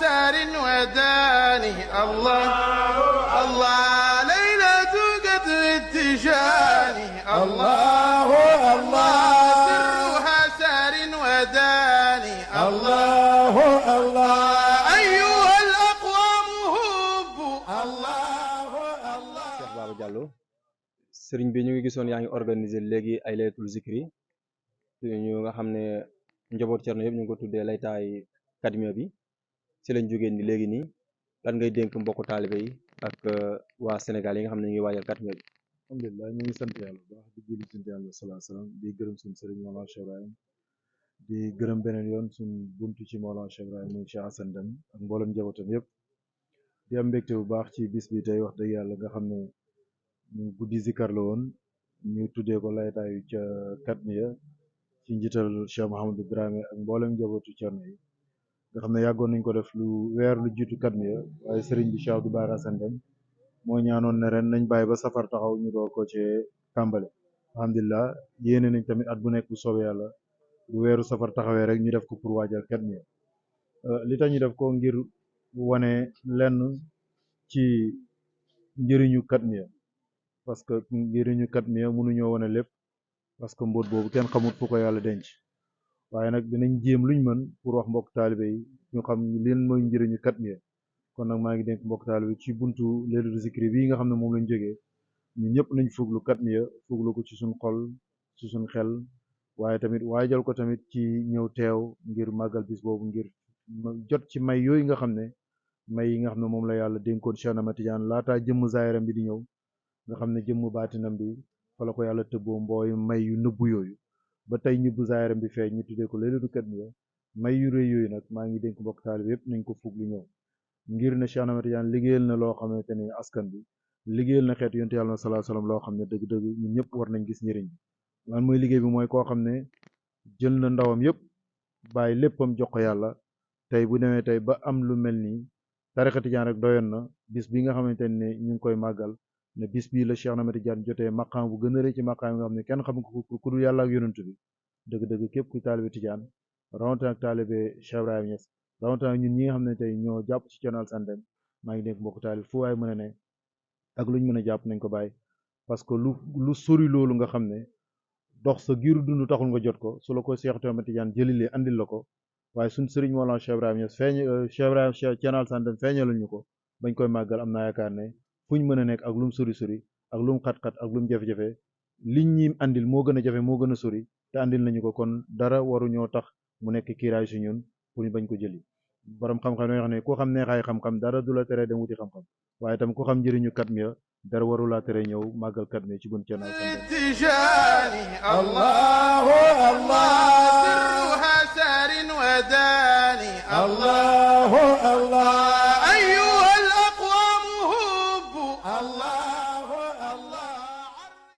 سار وداني الله الله ليلة قدر التجاني الله الله سرها سار وداني الله الله أيها الأقوام هبوا الله الله. Cheikh Baba Diallo sëriñ bi ñu ngi gisoon yaa ngi organiser léegi ay laylatul zikri ñu nga xam ne njaboot Cerno yëpp ñu ngi ko tuddee laytaay kadmiya bi ci lañ jógee ni léegi nii lan ngay dénk mbokku taalibe yi ak waa Sénégal yi nga xam ne ñu ngi waajal kadmiya bi. alhamdulilah ñu ngi sant yàlla bu baax di julli sant yàlla salaa salaam di gërëm suñu sëriñ Mawlana Cheikh Ibrahim di gërëm beneen yoon suñu buntu ci Mawlana Cheikh Ibrahim muy Cheikh Assane Deme ak mboolem njabootam yëpp di am mbégte bu baax ci bis bi tey wax dëgg yàlla nga xam ne ñu guddi zikar la woon ñu tuddee ko laytaayu ca kadmiya ci njiital Cheikh Mouhamadou Dramé ak mboolem njabootu Cerno yi nga xam ne yàggoon nañ ko def lu weer lu jiitu kadmiya waaye sëriñ bi Cheikh Abdou Bara Assane Deme moo ñaanoon ne ren nañ bàyyi ba safar taxaw ñu doo ko cee tàmbale alhamdulilah yéene nañ tamit at bu nekk bu soobee yàlla bu weeru safar taxawee rek ñu def ko pour waajal kadmiya li tax ñu def ko ngir wane lenn ci njëriñu kadmiya parce que njëriñu kadmiya mënuñoo wane lépp parce que mbóot boobu kenn xamut fu ko yàlla denc waaye nag dinañ jéem luñ mën pour wax mbokk taalibe yi ñu xam leen mooy njëriñu kadmiya kon nag maa ngi dénk mbokk taalibe ci buntu laylatul zikri bii nga xam ne moom lañ jógee ñu ñëpp nañ fuglu kadmiya fuglu ko ci suñ xol ci suñ xel waaye tamit waajal ko tamit ci ñëw teew ngir màggal bis boobu ngir jot ci may yooyu nga xam ne may yi nga xam ne moom la yàlla dénkoon Cheikh Ahmad Tidiane laataa jëmm zaahiram bi di ñëw nga xam ne jëmm baatinam bi fa la ko yàlla tëbboo mbooy may yu nëbbu yooyu ba tey ñibbu zaahiram bi feeñ ñu tuddee ko laylatul kadmiya may yu rëy yooyu nag maa ngi dénk mbokk taalibe yëpp nañ ko fuglu ñëw ngir ne Cheikh Ahmad Tidiane liggéeyal na loo xamante ni askan bi liggéeyal na xeetu yonent yàlla sallallahu alayhi wasallam loo xam ne dëgg-dëgg ñun ñëpp war nañ gis njëriñ bi lan mooy liggéey bi mooy koo xam ne jël na ndawam yëpp bàyyi léppam jox ko yàlla tey bu demee tey ba am lu mel nii tarixa Tijaan rek doyoon na bis bi nga xamante ne ñu ngi koy màggal ne bis bii la Cheikh Ahmad Tidiane jotee maqaam bu gën a rëy ci maqaam yi nga xam ne kenn xam ko ku dul yàlla ak yonent bi dëgg-dëgg képp kuy taalibe Tijaan rawatina ak taalibe Cheikh Ibrahima Niass rawatina ñun ñi nga xam ne tey ñoo jàpp ci Cerno Assane Deme maa ngi nekk mbokk taalib fu waay mën a ne ak luñ mën a jàpp nañ ko bàyyi parce que lu sori loolu nga xam ne dox sa giiru dund taxul nga jot ko su la ko Cheikh Ahmad Tidiane jëlilee andil la ko waaye suñ sëriñ Mawlana Cheikh Ibrahima Niass Cerno Assane Deme feeñalul ñu ko bañ koy màggal am naa yaakaar ne fuñ mën a nekk ak lum sori sori ak lum xat-xat ak lum jafe-jafe liñ ñi andil moo gën a jafe moo gën a sori te andil nañu ko kon dara waruñoo tax mu nekk kiiraay si ñun pour ñu bañ ko jëli borom xam-xam dañuy wax ne ku xam neexaay xam-xam dara du la tere dem wuti xam-xam waaye tam ku xam njëriñu kadmiya dara waru laa tere ñëw màggal kadmiya ci bun Cerno Assane Deme. الله الله